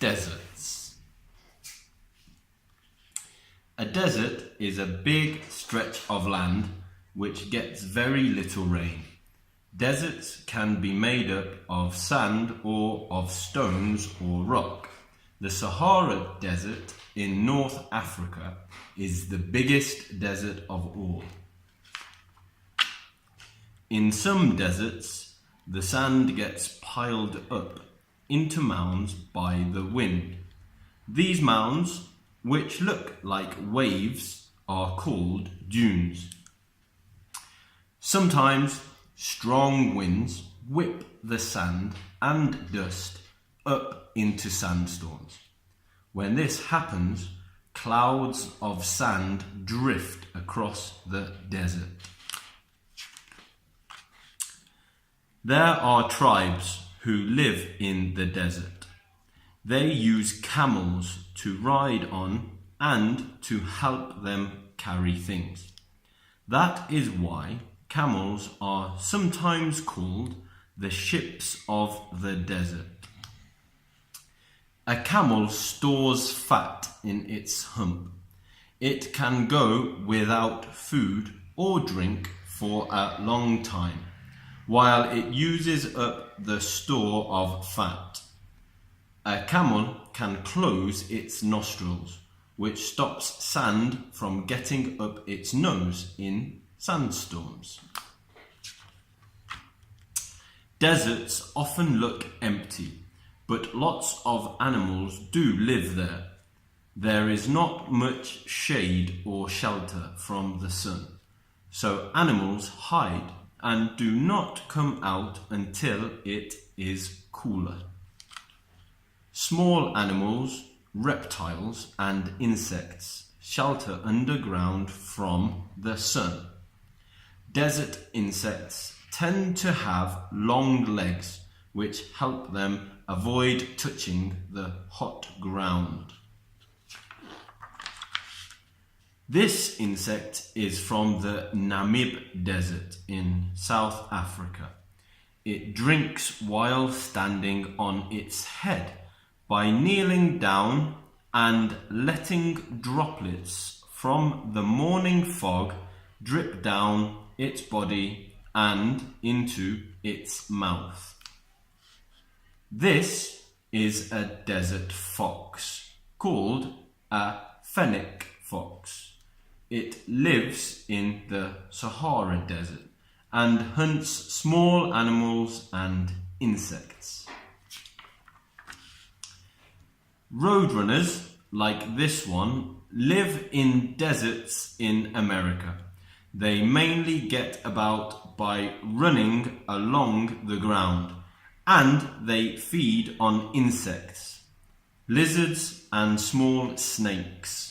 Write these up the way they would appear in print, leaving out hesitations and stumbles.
Deserts. A desert is a big stretch of land which gets very little rain. Deserts can be made up of sand or of stones or rock. The Sahara Desert in North Africa is the biggest desert of all. In some deserts, the sand gets piled up into mounds by the wind. These mounds, which look like waves, are called dunes. Sometimes strong winds whip the sand and dust up into sandstorms. When this happens, clouds of sand drift across the desert. There are tribes who live in the desert. They use camels to ride on and to help them carry things. That is why camels are sometimes called the ships of the desert. A camel stores fat in its hump. It can go without food or drink for a long time, while it uses up the store of fat. A camel can close its nostrils, which stops sand from getting up its nose in sandstorms. Deserts often look empty, but lots of animals do live there. There is not much shade or shelter from the sun, so animals hide and do not come out until it is cooler. Small animals, reptiles and insects shelter underground from the sun. Desert insects tend to have long legs which help them avoid touching the hot ground. This insect is from the Namib Desert in South Africa. It drinks while standing on its head by kneeling down and letting droplets from the morning fog drip down its body and into its mouth. This is a desert fox called a fennec fox. It lives in the Sahara Desert and hunts small animals and insects. Roadrunners, like this one, live in deserts in America. They mainly get about by running along the ground, and they feed on insects, lizards and small snakes.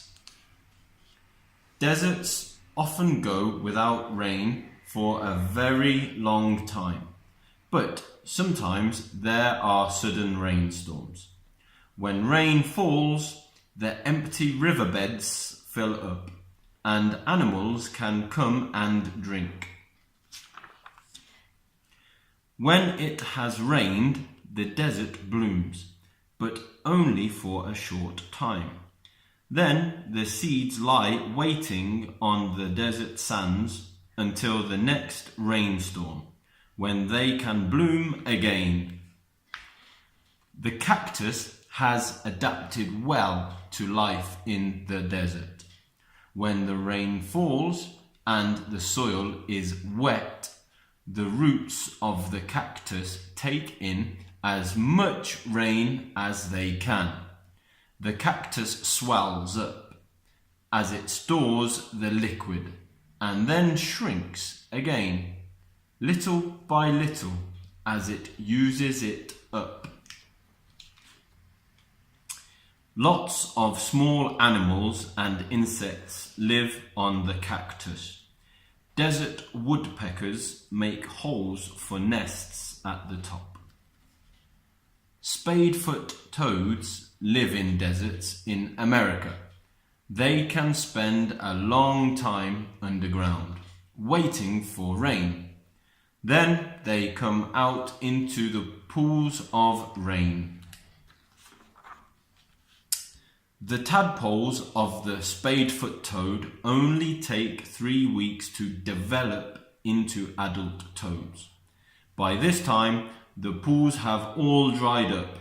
Deserts often go without rain for a very long time, but sometimes there are sudden rainstorms. When rain falls, the empty riverbeds fill up, and animals can come and drink. When it has rained, the desert blooms, but only for a short time. Then the seeds lie waiting on the desert sands until the next rainstorm, when they can bloom again. The cactus has adapted well to life in the desert. When the rain falls and the soil is wet, the roots of the cactus take in as much rain as they can. The cactus swells up as it stores the liquid and then shrinks again, little by little, as it uses it up. Lots of small animals and insects live on the cactus. Desert woodpeckers make holes for nests at the top. Spadefoot toads live in deserts in America. They can spend a long time underground, waiting for rain. Then they come out into the pools of rain. The tadpoles of the spadefoot toad only take 3 weeks to develop into adult toads. By this time, the pools have all dried up,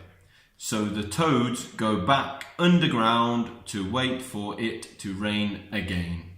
so the toads go back underground to wait for it to rain again.